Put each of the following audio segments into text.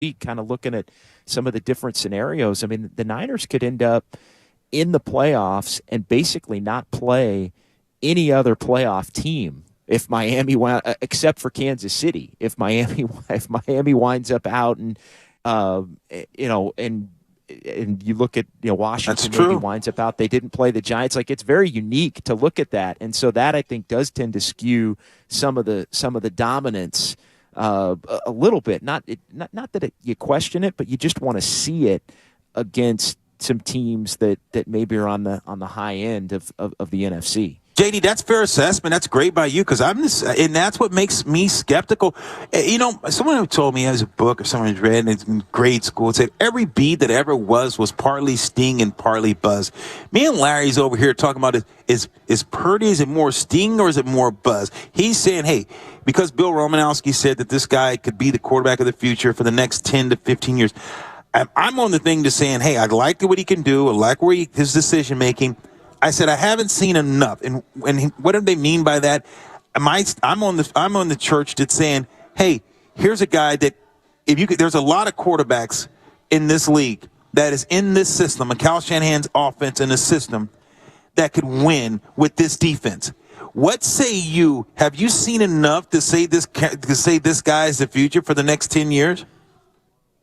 week, kind of looking at some of the different scenarios. I mean, the Niners could end up in the playoffs and basically not play any other playoff team if Miami except for Kansas City. If Miami winds up out and and you look at Washington maybe winds up out, they didn't play the Giants. Like, it's very unique to look at that, and so that I think does tend to skew some of the dominance a little bit. Not that you question it, but you just want to see it against some teams that maybe are on the high end of the NFC. JD, that's fair assessment. That's great by you, because and that's what makes me skeptical. Someone who told me, has a book or someone who's read it in grade school, it said every bee that ever was partly sting and partly buzz. Me and Larry's over here talking about is Purdy, is it more sting or is it more buzz? He's saying, hey, because Bill Romanowski said that this guy could be the quarterback of the future for the next 10 to 15 years. I'm on the thing to saying, hey, I like what he can do. I like his decision making. I said I haven't seen enough, and what do they mean by that? I'm on the church that's saying, hey, here's a guy that there's a lot of quarterbacks in this league that is in this system, a Kyle Shanahan's offense in the system, that could win with this defense. What say you? Have you seen enough to say this guy is the future for the next 10 years?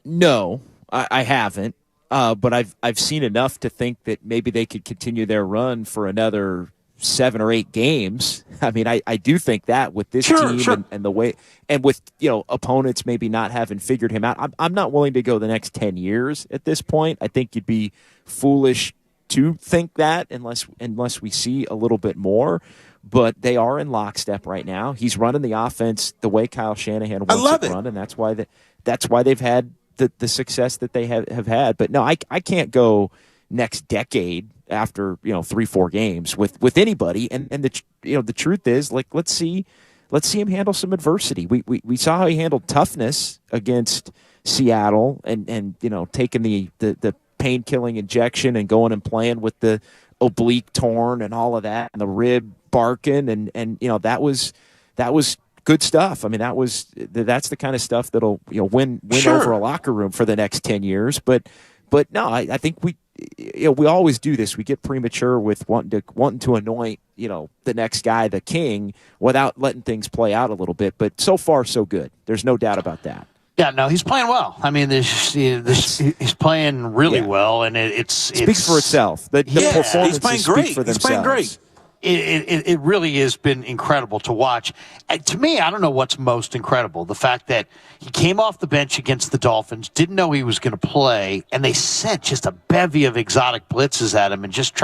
No, I haven't. But I've seen enough to think that maybe they could continue their run for another 7 or 8 games. I mean, I do think that with this team and the way, and with opponents maybe not having figured him out, I'm not willing to go the next 10 years at this point. I think you'd be foolish to think that unless we see a little bit more. But they are in lockstep right now. He's running the offense the way Kyle Shanahan wants it run, and that's why they've had the success that they have had. But no, I can't go next decade after 3-4 games with anybody. And the truth is, like, let's see him handle some adversity. We saw how he handled toughness against Seattle and taking the pain killing injection and going and playing with the oblique torn and all of that and the rib barking and that was good stuff. I mean, that's the kind of stuff that'll win over a locker room for the next 10 years. But no, I think we always do this. We get premature with wanting to anoint the next guy the king without letting things play out a little bit. But so far, so good. There's no doubt about that. Yeah, no, he's playing well. I mean, he's playing really well, and it speaks for itself. The performances speak for themselves. He's playing great. It really has been incredible to watch. And to me, I don't know what's most incredible. The fact that he came off the bench against the Dolphins, didn't know he was going to play, and they sent just a bevy of exotic blitzes at him and just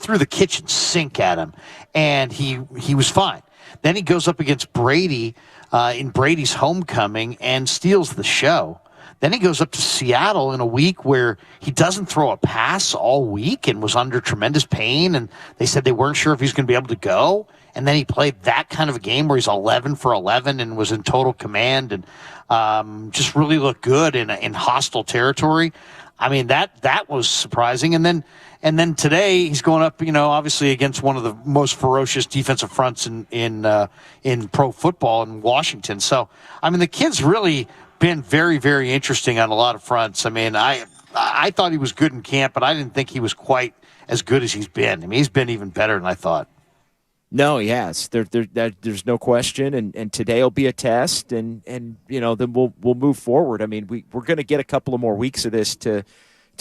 threw the kitchen sink at him, and he was fine. Then he goes up against Brady in Brady's homecoming and steals the show. Then he goes up to Seattle in a week where he doesn't throw a pass all week and was under tremendous pain, and they said they weren't sure if he's going to be able to go. And then he played that kind of a game where he's 11 for 11 and was in total command and just really looked good in hostile territory. I mean, that was surprising. And then today he's going up, obviously against one of the most ferocious defensive fronts in pro football in Washington. So, I mean, the kid's really been very, very interesting on a lot of fronts. I mean, I thought he was good in camp, but I didn't think he was quite as good as he's been. I mean, he's been even better than I thought. No, he has. There's no question, and today will be a test, and then we'll move forward. I mean, we're going to get a couple of more weeks of this to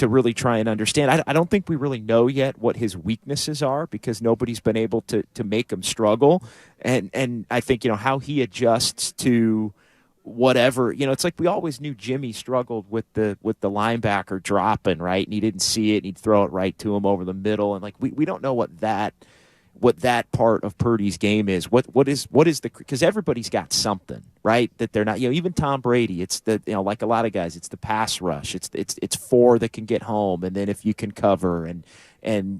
really try and understand. I don't think we really know yet what his weaknesses are because nobody's been able to make him struggle, and I think how he adjusts to whatever, it's like we always knew Jimmy struggled with the linebacker dropping, right? And he didn't see it, and he'd throw it right to him over the middle. And like we don't know what that part of Purdy's game is. What is the, because everybody's got something, right? That they're not, even Tom Brady, it's the, like a lot of guys, it's the pass rush. It's 4 that can get home, and then if you can cover and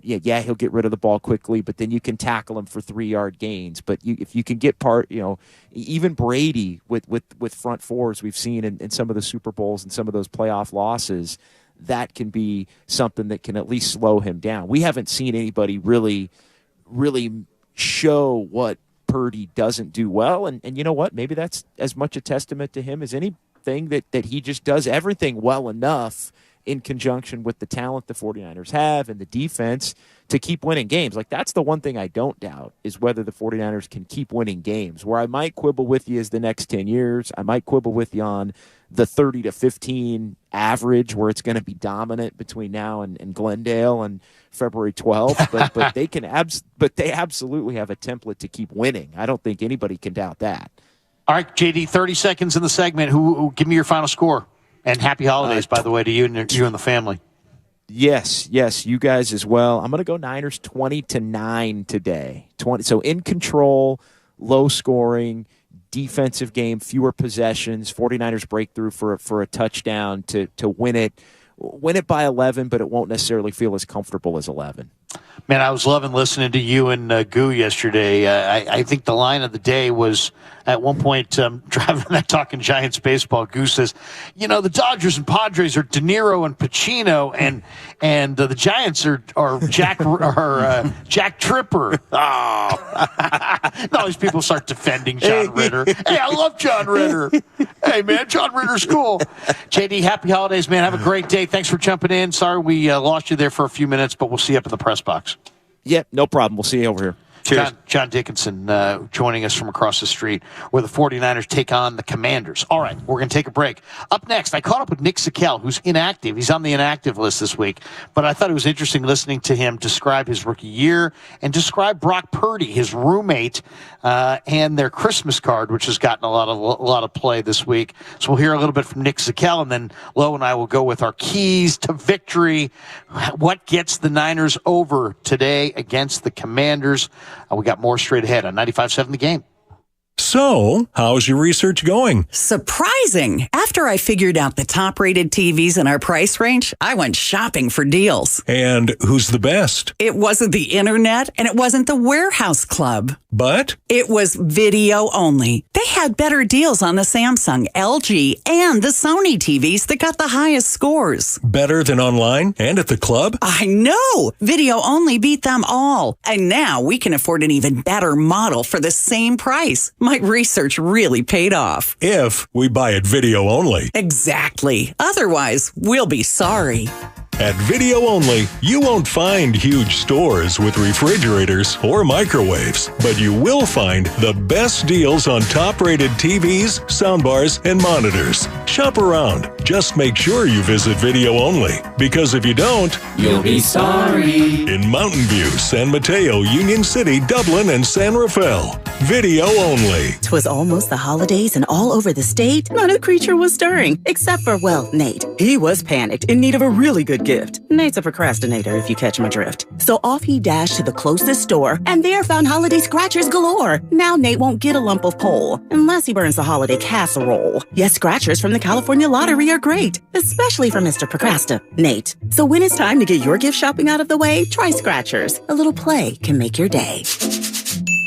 he'll get rid of the ball quickly, but then you can tackle him for 3-yard gains. But if you can get even Brady with front fours we've seen in some of the Super Bowls and some of those playoff losses, that can be something that can at least slow him down. We haven't seen anybody really show what Purdy doesn't do well, and you know what? Maybe that's as much a testament to him as thing that he just does everything well enough in conjunction with the talent the 49ers have and the defense to keep winning games. Like, that's the one thing I don't doubt is whether the 49ers can keep winning games. Where I might quibble with you is the next 10 years. I might quibble with you on the 30 to 15 average where it's going to be dominant between now and Glendale and February 12th. But they can they absolutely have a template to keep winning. I don't think anybody can doubt that. All right, JD, 30 seconds in the segment. Who give me your final score. And happy holidays, by the way, to you and the family. Yes, you guys as well. I'm going to go Niners 20-9 today. 20. So in control, low scoring, defensive game, fewer possessions. 49ers breakthrough for a touchdown to win it. Win it by 11, but it won't necessarily feel as comfortable as 11. Man, I was loving listening to you and Goo yesterday. I think the line of the day was at one point driving that Talking Giants baseball. Goo says, the Dodgers and Padres are De Niro and Pacino, and the Giants are Jack Tripper. Oh, all these people start defending John Ritter. Hey, I love John Ritter. Hey, man, John Ritter's cool. JD, happy holidays, man. Have a great day. Thanks for jumping in. Sorry we lost you there for a few minutes, but we'll see you up in the press box. Yep, no problem. We'll see you over here. Cheers. John Dickinson joining us from across the street where the 49ers take on the Commanders. All right, we're going to take a break. Up next, I caught up with Nick Sikel, who's inactive. He's on the inactive list this week, but I thought it was interesting listening to him describe his rookie year and describe Brock Purdy, his roommate, and their Christmas card, which has gotten a lot of play this week. So we'll hear a little bit from Nick Sikel, and then Lo and I will go with our keys to victory. What gets the Niners over today against the Commanders? We got more straight ahead on 95.7 The Game. So, how's your research going? Surprising. After I figured out the top-rated TVs in our price range, I went shopping for deals. And who's the best? It wasn't the internet, and it wasn't the warehouse club. But? It was video only. They had better deals on the Samsung, LG, and the Sony TVs that got the highest scores. Better than online and at the club? I know! Video only beat them all. And now we can afford an even better model for the same price. My research really paid off. If we buy it video only. Exactly. Otherwise, we'll be sorry. At Video Only, you won't find huge stores with refrigerators or microwaves, but you will find the best deals on top-rated TVs, soundbars, and monitors. Shop around. Just make sure you visit Video Only, because if you don't, you'll be sorry. In Mountain View, San Mateo, Union City, Dublin, and San Rafael. Video Only. 'Twas almost the holidays, and all over the state, not a creature was stirring, except for, Nate. He was panicked, in need of a really good gift. Nate's a procrastinator, if you catch my drift. So off he dashed to the closest store, and there found holiday scratchers galore. Now Nate won't get a lump of coal, unless he burns the holiday casserole. Yes, scratchers from the California Lottery are great, especially for Mr. Procrastinate. So when it's time to get your gift shopping out of the way, try scratchers. A little play can make your day.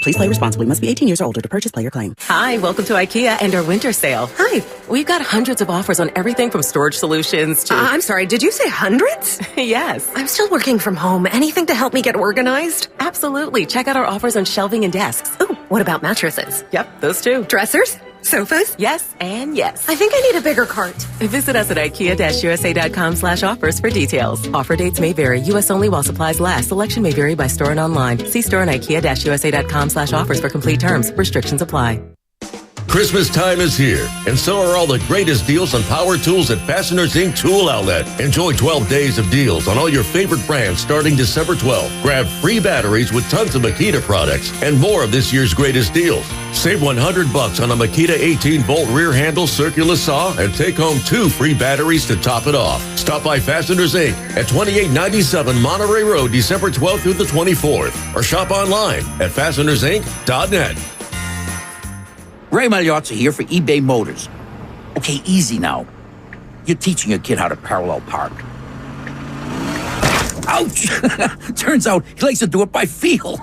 Please play responsibly. Must be 18 years or older to purchase player claim. Hi, welcome to IKEA and our winter sale. Hi. We've got hundreds of offers on everything from storage solutions to... I'm sorry, did you say hundreds? Yes. I'm still working from home. Anything to help me get organized? Absolutely. Check out our offers on shelving and desks. Ooh, what about mattresses? Yep, those too. Dressers? Sofas? Yes, and yes. I think I need a bigger cart. Visit us at IKEA-USA.com/offers for details. Offer dates may vary. U.S. only while supplies last. Selection may vary by store and online. See store and IKEA-USA.com/offers for complete terms. Restrictions apply. Christmas time is here, and so are all the greatest deals on power tools at Fasteners Inc. Tool Outlet. Enjoy 12 days of deals on all your favorite brands starting December 12th. Grab free batteries with tons of Makita products and more of this year's greatest deals. Save $100 on a Makita 18-volt rear handle circular saw and take home 2 free batteries to top it off. Stop by Fasteners Inc. at 2897 Monterey Road, December 12th through the 24th, or shop online at fastenersinc.net. Ray Magliozzi here for eBay Motors. Okay, easy now. You're teaching a kid how to parallel park. Ouch! Turns out he likes to do it by feel.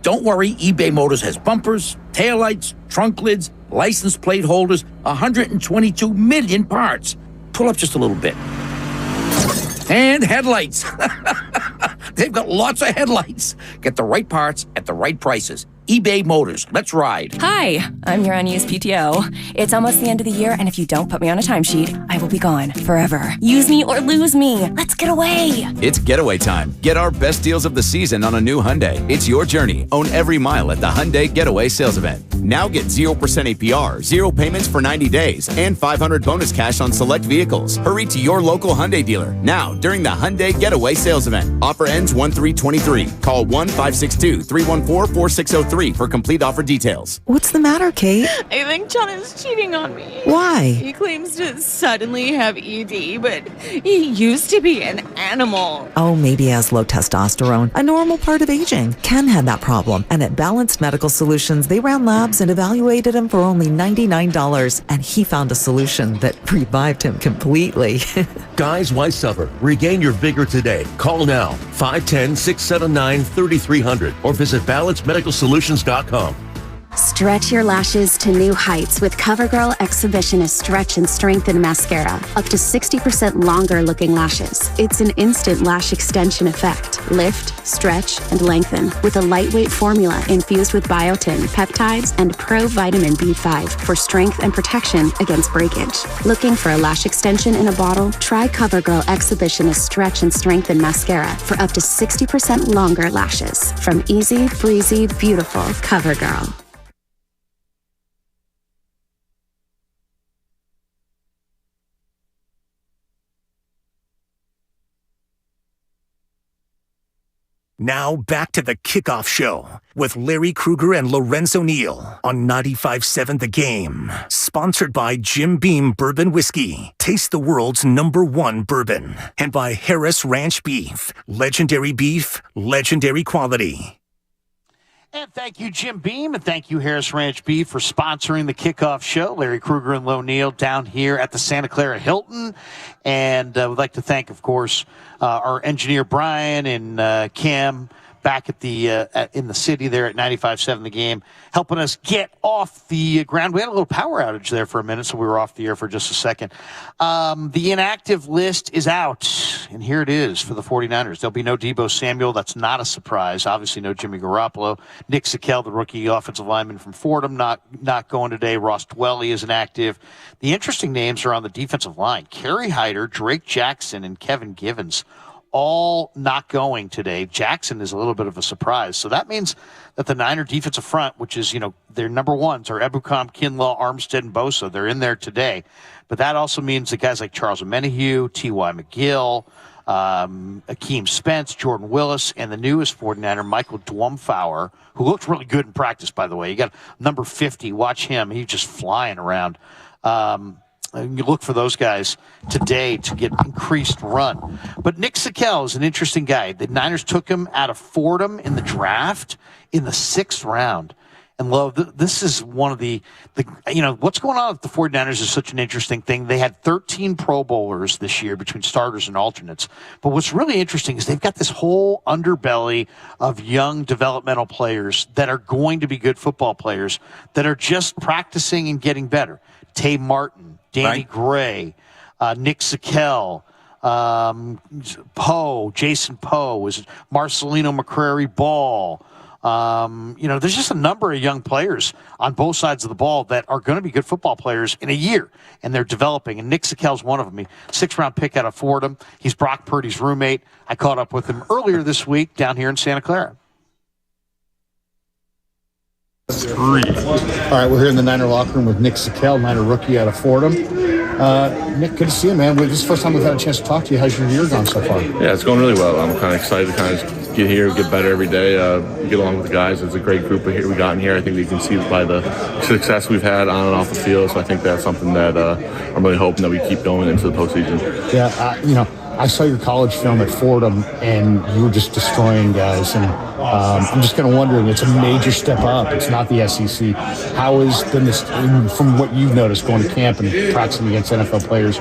Don't worry, eBay Motors has bumpers, taillights, trunk lids, license plate holders, 122 million parts. Pull up just a little bit. And headlights. They've got lots of headlights. Get the right parts at the right prices. eBay Motors. Let's ride. Hi, I'm your unused PTO. It's almost the end of the year, and if you don't put me on a timesheet, I will be gone forever. Use me or lose me. Let's get away. It's getaway time. Get our best deals of the season on a new Hyundai. It's your journey. Own every mile at the Hyundai Getaway Sales Event. Now get 0% APR, 0 payments for 90 days, and $500 bonus cash on select vehicles. Hurry to your local Hyundai dealer now during the Hyundai Getaway Sales Event. Offer ends 1/3/23. Call 1-562-314-4603 for complete offer details. What's the matter, Kate? I think John is cheating on me. Why? He claims to suddenly have ED, but he used to be an animal. Oh, maybe he has low testosterone, a normal part of aging. Ken had that problem, and at Balanced Medical Solutions, they ran labs and evaluated him for only $99, and he found a solution that revived him completely. Guys, why suffer? Regain your vigor today. Call now, 510-679-3300, or visit balancedmedicalsolutions.com. Stretch your lashes to new heights with CoverGirl Exhibitionist Stretch and Strengthen Mascara. Up to 60% longer looking lashes. It's an instant lash extension effect. Lift, stretch, and lengthen with a lightweight formula infused with biotin, peptides, and pro vitamin B5 for strength and protection against breakage. Looking for a lash extension in a bottle? Try CoverGirl Exhibitionist Stretch and Strengthen Mascara for up to 60% longer lashes. From easy, breezy, beautiful CoverGirl. Now back to the Kickoff Show with Larry Kreuger and Lorenzo Neal on 95.7 The Game. Sponsored by Jim Beam Bourbon Whiskey. Taste the world's #1 bourbon. And by Harris Ranch Beef. Legendary beef, legendary quality. And thank you, Jim Beam, and thank you, Harris Ranch Beef, for sponsoring the Kickoff Show. Larry Kreuger and Lo Neal down here at the Santa Clara Hilton. And we'd like to thank, of course, our engineer Brian and Cam back at the in the city there at 95.7 The Game, helping us get off the ground. We had a little power outage there for a minute, so we were off the air for just a second. The inactive list is out, and here it is for the 49ers. There'll be no Deebo Samuel. That's not a surprise. Obviously, no Jimmy Garoppolo. Nick Sikel, the rookie offensive lineman from Fordham, not going today. Ross Dwelly is inactive. The interesting names are on the defensive line. Kerry Hyder, Drake Jackson, and Kevin Givens, all not going today. Jackson is a little bit of a surprise. So that means that the Niner defensive front, which is, their number ones are Ebukam, Kinlaw, Armstead, and Bosa. They're in there today. But that also means that guys like Charles Omenihu, T.Y. McGill, Akeem Spence, Jordan Willis, and the newest 49er, Michael Dwumfower, who looked really good in practice, by the way. You got number 50. Watch him. He's just flying around. You look for those guys today to get increased run. But Nick Sikel is an interesting guy. The Niners took him out of Fordham in the draft in the 6th round. And, this is one of the what's going on with the 49ers is such an interesting thing. They had 13 Pro Bowlers this year between starters and alternates. But what's really interesting is they've got this whole underbelly of young developmental players that are going to be good football players that are just practicing and getting better. Tay Martin, Danny Gray, Nick Sikel, Jason Poe, Marcelino McCrary Ball. There's just a number of young players on both sides of the ball that are going to be good football players in a year, and they're developing. And Nick Sikel's one of them. 6th-round pick out of Fordham. He's Brock Purdy's roommate. I caught up with him earlier this week down here in Santa Clara. All right, we're here in the Niner locker room with Nick Sikel, Niner rookie out of Fordham. Nick, good to see you, man. This is the first time we've had a chance to talk to you. How's your year gone so far? Yeah, it's going really well. I'm kind of excited to kind of get here, get better every day, get along with the guys. It's a great group we got in here. I think you can see by the success we've had on and off the field. So I think that's something that I'm really hoping that we keep going into the postseason. Yeah, I saw your college film at Fordham, and you were just destroying guys. And I'm just kind of wondering, it's a major step up. It's not the SEC. How has been this, from what you've noticed going to camp and practicing against NFL players,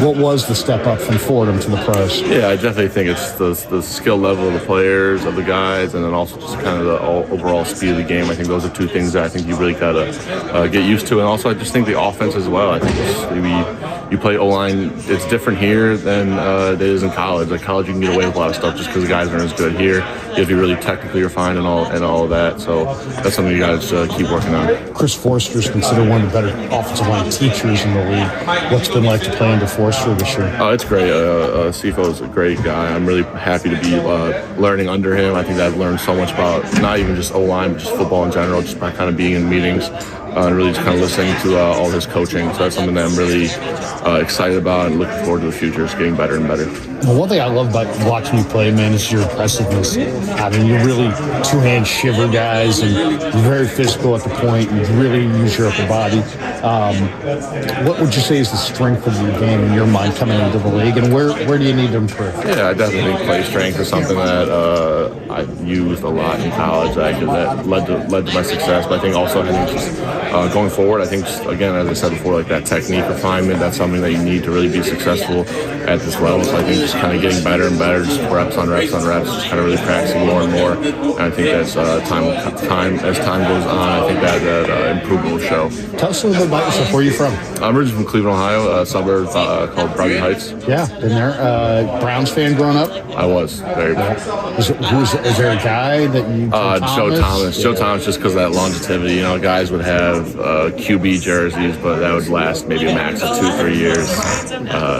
what was the step up from Fordham to the pros? Yeah, I definitely think it's the skill level of the players, of the guys, and then also just kind of the overall speed of the game. I think those are two things that I think you really got to get used to. And also I just think the offense as well. I think you play O-line. It's different here than it is in college. Like college, you can get away with a lot of stuff just because the guys aren't as good. Here, you have to be really technically refined and all of that. So that's something you got to keep working on. Chris Forster is considered one of the better offensive line teachers in the league. What's it been like to play under Forster this year? Oh, it's great. Sifo is a great guy. I'm really happy to be learning under him. I think that I've learned so much about not even just O-line, but just football in general, just by kind of being in meetings and really just kind of listening to all his coaching. So that's something that I'm really excited about and looking forward to the future. It's getting better and better. Well, one thing I love about watching you play, man, is your impressiveness. I mean, you're really two-hand shiver guys, and you're very physical at the point. You really use your upper body. What would you say is the strength of your game in your mind coming into the league, and where do you need to improve? Yeah, I definitely think play strength is something that I used a lot in college. That led to my success. But I think also going forward, I think just, again, as I said before, like that technique refinement, that's something that you need to really be successful at this level. So I think just kind of getting better and better, just reps on reps on reps, just kind of really practicing more and more. And I think that's as time goes on, I think that improvement will show. Tell us a little bit about yourself. Where are you from? I'm originally from Cleveland, Ohio, a suburb called Kreuger Heights. Yeah, been there. Browns fan growing up? I was very bad. Is there a guy that you? Joe Thomas. Yeah. Joe Thomas, just because of that longevity. You know, guys would have QB jerseys, but that would last maybe a max of 2-3 years.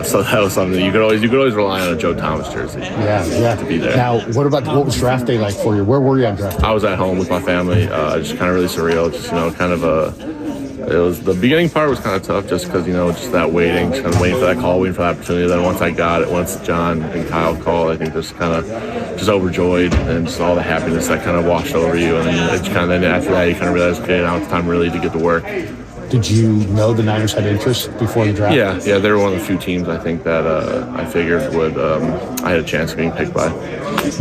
So that was something that you could always rely on a Joe Thomas jersey. Yeah, to be there. Now, what was draft day like for you? Where were you on draft day? I was at home with my family. Just kind of really surreal. Just kind of it was the beginning part was kind of tough just because just that waiting, just kind of waiting for that call, waiting for that opportunity. Then once I got it, once John and Kyle called, I think just kind of just overjoyed and just all the happiness that kind of washed over you. And then it's kind of after that you kind of realize, okay, now it's time really to get to work. Did you know the Niners had interest before the draft? Yeah, they were one of the few teams I think that I figured would I had a chance of being picked by.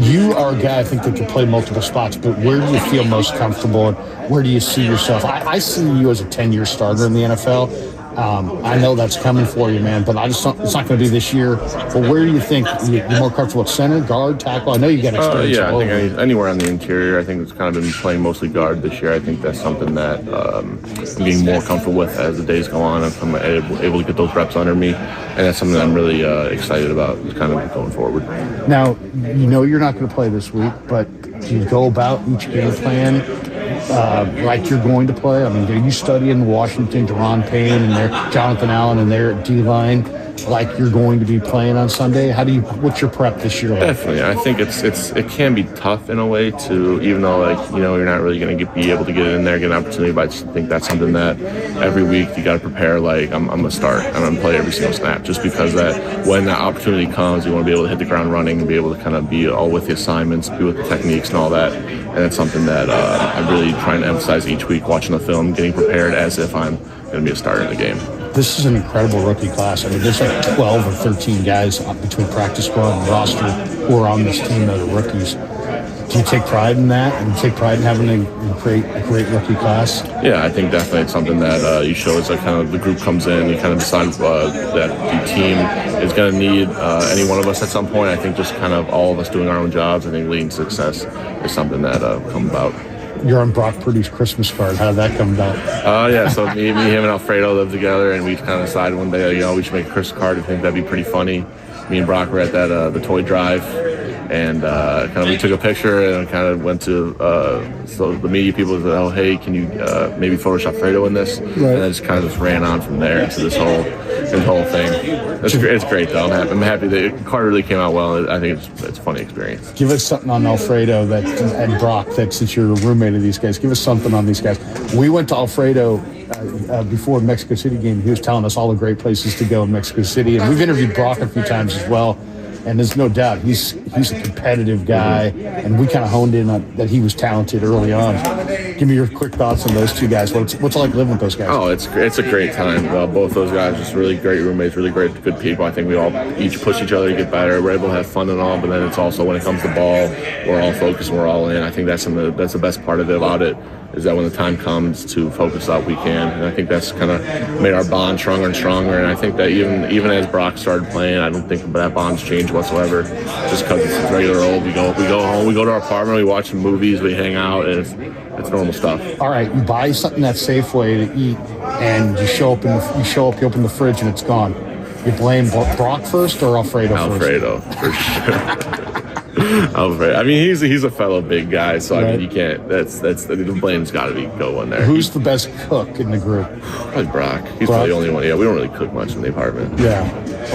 You are a guy I think that can play multiple spots, but where do you feel most comfortable and where do you see yourself? I see you as a 10-year starter in the NFL. I know that's coming for you, man, but it's not going to be this year. But where do you think you're more comfortable at center, guard, tackle? I know you got experience. I think anywhere on the interior. I think it's kind of been playing mostly guard this year. I think that's something that I'm getting more comfortable with as the days go on. I'm able to get those reps under me, and that's something that I'm really excited about kind of going forward. Now, you're not going to play this week, but do you go about each game plan like you're going to play? I mean, are you studying Washington, Deron Payne, and their Jonathan Allen and their D-line like you're going to be playing on Sunday? What's your prep this year like? Definitely. I think it can be tough in a way to, even though you're not really going to be able to get in there, get an opportunity, but I just think that's something that every week you got to prepare like I'm going to start. I'm going to play every single snap just because that when that opportunity comes, you want to be able to hit the ground running and be able to kind of be all with the assignments, be with the techniques and all that. And it's something that I'm really trying to emphasize each week, watching the film, getting prepared as if I'm going to be a starter in the game. This is an incredible rookie class. I mean, there's like 12 or 13 guys between practice squad and roster who are on this team that are rookies. Do you take pride in that and take pride in having a great rookie class? Yeah, I think definitely it's something that you show as kind of the group comes in, you kind of decide that the team is going to need any one of us at some point. I think just kind of all of us doing our own jobs, I think leading to success is something that come about. You're on Brock Purdy's Christmas card. How did that come about? Yeah, so me, him, and Alfredo lived together, and we kind of decided one day, we should make a Christmas card. I think that'd be pretty funny. Me and Brock were at that the toy drive, and kind of we took a picture and kind of went to so the media people said, "Oh, hey, can you maybe Photoshop Alfredo in this?" Right. And then just kind of just ran on from there into this whole thing. It's great though. I'm happy that the card really came out well. I think it's a funny experience. Give us something on Alfredo and Brock. That since you're a roommate of these guys, give us something on these guys. We went to Alfredo before the Mexico City game. He was telling us all the great places to go in Mexico City, and we've interviewed Brock a few times as well. And there's no doubt he's a competitive guy, and we kind of honed in on that he was talented early on. Give me your quick thoughts on those two guys. What's it like living with those guys? Oh, it's a great time. Both those guys just really great roommates, really good people. I think we all each push each other to get better. We're able to have fun and all, but then it's also when it comes to ball, we're all focused and we're all in. I think that's the best part of it about it. Is that when the time comes to focus out, we can. And I think that's kind of made our bond stronger and stronger. And I think that even as Brock started playing, I don't think that bond's changed whatsoever. Just because it's regular old. We go home, we go to our apartment, we watch some movies, we hang out, and it's normal stuff. All right, you buy something at Safeway to eat, and you open the fridge, and it's gone. You blame Brock first or Alfredo first? Alfredo, for sure. Alfredo. I mean, he's a fellow big guy, so I mean, you can't. That's the blame's got to go in there. Who's the best cook in the group? Probably Brock. He's probably the only one. Yeah, we don't really cook much in the apartment. Yeah.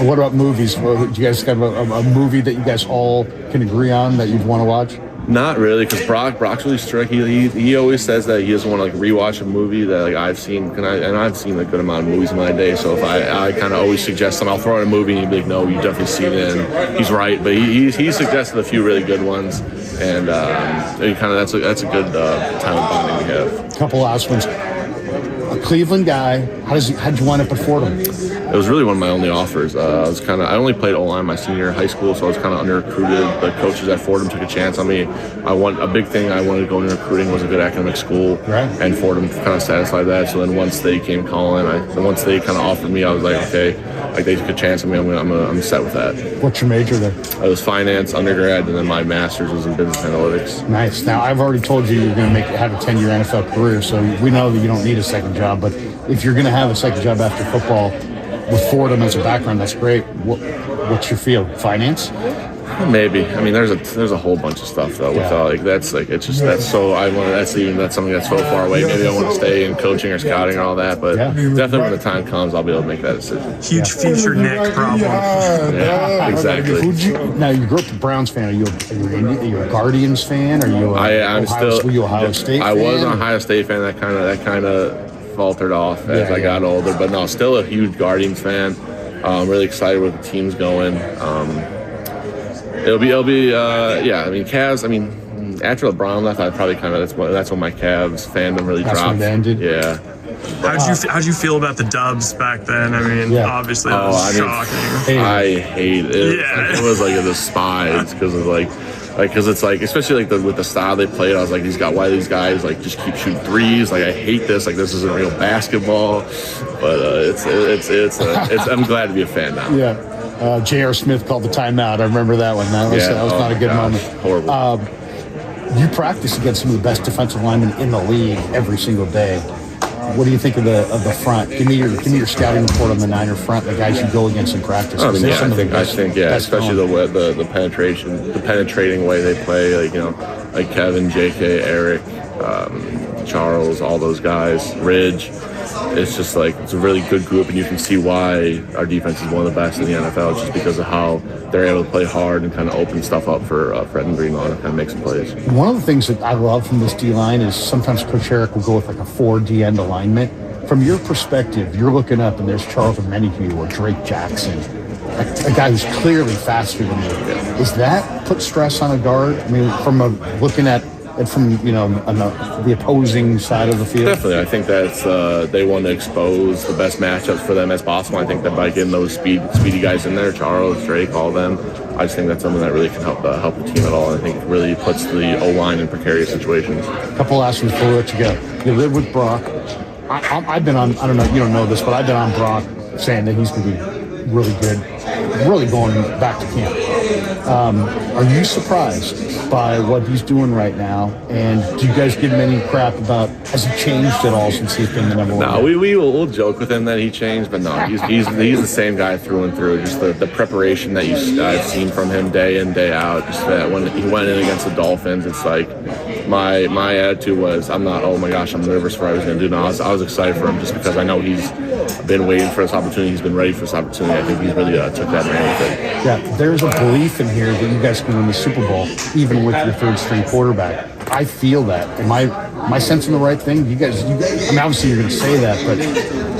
What about movies? Do you guys have a movie that you guys all can agree on that you'd want to watch? Not really, because Brock's really strict. He always says that he doesn't want to like rewatch a movie that like I've seen, and I've seen a good amount of movies in my day. So if I kind of always suggest them, I'll throw in a movie and he'd be like, "No, you've definitely seen it." And he's right, but he suggested a few really good ones, and that's a good time of bonding we have. Couple last ones. A Cleveland guy. How'd you wind up at Fordham? It was really one of my only offers. I only played O-line my senior year in high school, so I was kind of under-recruited. The coaches at Fordham took a chance on me. A big thing I wanted to go into recruiting was a good academic school, and Fordham kind of satisfied that. So then once they came calling, once they kind of offered me, I was like, okay, like they took a chance on me. I'm set with that. What's your major there? I was finance undergrad, and then my master's was in business analytics. Nice. Now I've already told you you're going to have a 10-year NFL career, so we know that you don't need a second job. But if you're going to have a second job after football, with Fordham as a background, that's great. What's your field? Finance? Maybe. I mean, there's a whole bunch of stuff though. That's something that's something that's so far away. Maybe I want to stay in coaching or scouting and all that. But definitely when the time comes, I'll be able to make that decision. Huge future Nick problem. Yeah, exactly. Now you grew up a Browns fan. Are you a Guardians fan? Are you? Were you Ohio State fan? I was an Ohio State fan. That kind of faltered off as I got older, but no, still a huge Guardians fan. Really excited where the team's going. It'll be I mean, Cavs. I mean, after LeBron left, I probably that's when my Cavs fandom really dropped. When it ended. Yeah. How'd you feel about the Dubs back then? I mean, obviously that was shocking. I hate it. Yeah. It was like a despise because of because it's like, especially like with the style they played, I was like, why these guys like just keep shooting threes? Like I hate this. Like this isn't real basketball. But I'm glad to be a fan now. Yeah. J.R. Smith called the timeout. I remember that one. That was not a good moment. Horrible. You practice against some of the best defensive linemen in the league every single day. What do you think of the front? Give me your scouting report on the Niner front. The guys you go against in practice. I think especially the penetrating way they play. Like Kevin, J.K., Eric, Charles, all those guys, Ridge. It's just like it's a really good group, and you can see why our defense is one of the best in the NFL, just because of how they're able to play hard and kind of open stuff up for Fred and Greenlaw to kind of make some plays. One of the things that I love from this D-line is sometimes Coach Eric will go with like a 4D end alignment. From your perspective, you're looking up and there's Charles Omenihu or Drake Jackson, a guy who's clearly faster than you. Does that put stress on a guard? I mean, from looking at it from on the opposing side of the field? Definitely. I think that's they want to expose the best matchups for them as possible. I think that by getting those speedy guys in there, Charles, Drake, all of them, I just think that's something that really can help the team at all. I think it really puts the O-line in precarious situations. A couple last ones before we let you go. You live with Brock. I've been on, I don't know, you don't know this, but I've been on Brock saying that he's going to be really good, really going back to camp. Are you surprised by what he's doing right now? And do you guys give him any crap about, has he changed at all since he's been the number one? No, we'll joke with him that he changed, but no, he's the same guy through and through. Just the preparation that I've seen from him day in, day out. Just that when he went in against the Dolphins, it's like my attitude was, I'm not, oh my gosh, I'm nervous for what I was going to do. No, I was excited for him just because I know he's been waiting for this opportunity. He's been ready for this opportunity. I think he's really took that man with it. Yeah, there's a belief in here that you guys can win the Super Bowl, even with your third string quarterback. I feel that. Am I sensing the right thing? You guys, I mean, obviously you're going to say that, but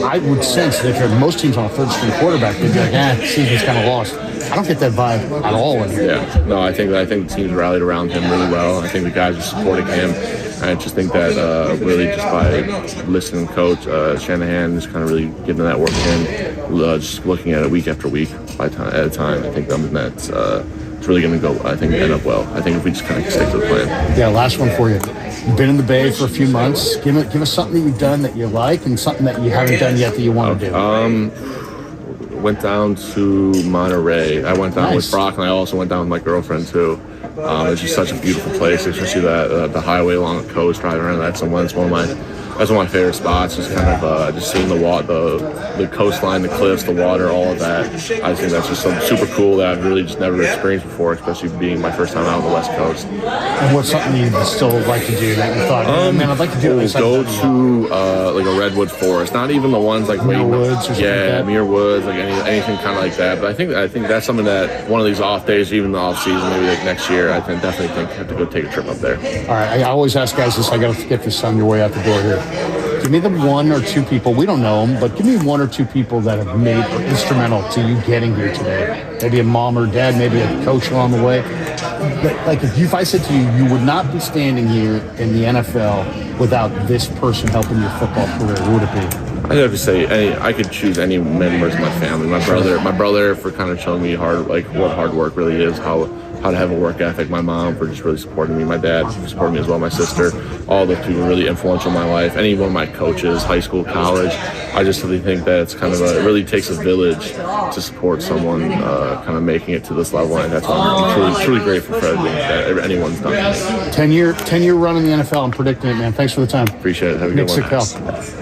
I would sense that if you had most teams on a third string quarterback, they'd be like, season's kind of lost. I don't get that vibe at all in here. Yeah, no, I think the team's rallied around him really well. I think the guys are supporting him. I just think that really just by listening to Coach Shanahan, just kind of really giving that work in, just looking at it week after week at a time, I think that's it's really going to go, I think, end up well. I think if we just kind of stick to the plan. Yeah, last one for you. You've been in the Bay for a few months. Give us something that you've done that you like and something that you haven't done yet that you want to do. Went down to Monterey. I went down with Brock, and I also went down with my girlfriend, too. It's just such a beautiful place, especially the highway along the coast, driving around. That's one of that's one of my favorite spots. Just kind of just seeing the coastline, the cliffs, the water, all of that. I think that's just something super cool that I've really just never experienced before, especially being my first time out on the West Coast. And what's something you'd still like to do that you thought, man, I'd like to do this? Go to like a redwood forest, not even the ones like Muir Woods or something like that? Muir Woods, like anything kind of like that. But I think that's something that one of these off days, even the off season, maybe like next year, I definitely think I have to go take a trip up there. All right, I always ask guys this. I got to get this on your way out the door here. Give me the one or two people, we don't know them, but give me one or two people that have made or instrumental to you getting here today. Maybe a mom or dad, maybe a coach along the way. But like if I said to you, you would not be standing here in the NFL without this person helping your football career, who would it be? I'd have to say I could choose any members of my family. My brother for kind of showing me what hard work really is, how to have a work ethic. My mom for just really supporting me. My dad supporting me as well. My sister. All those people really influential in my life. Any one of my coaches, high school, college. I just really think that it's kind of it really takes a village to support someone kind of making it to this level. And that's why I'm truly grateful for everything that anyone's done. 10-year run in the NFL. I'm predicting it, man. Thanks for the time. Appreciate it. Have a good one. Nick Sickell.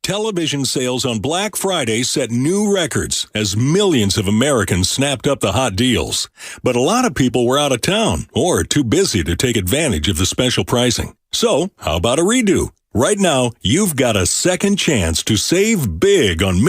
Television sales on Black Friday set new records as millions of Americans snapped up the hot deals. But a lot of people were out of town or too busy to take advantage of the special pricing. So, how about a redo? Right now, you've got a second chance to save big on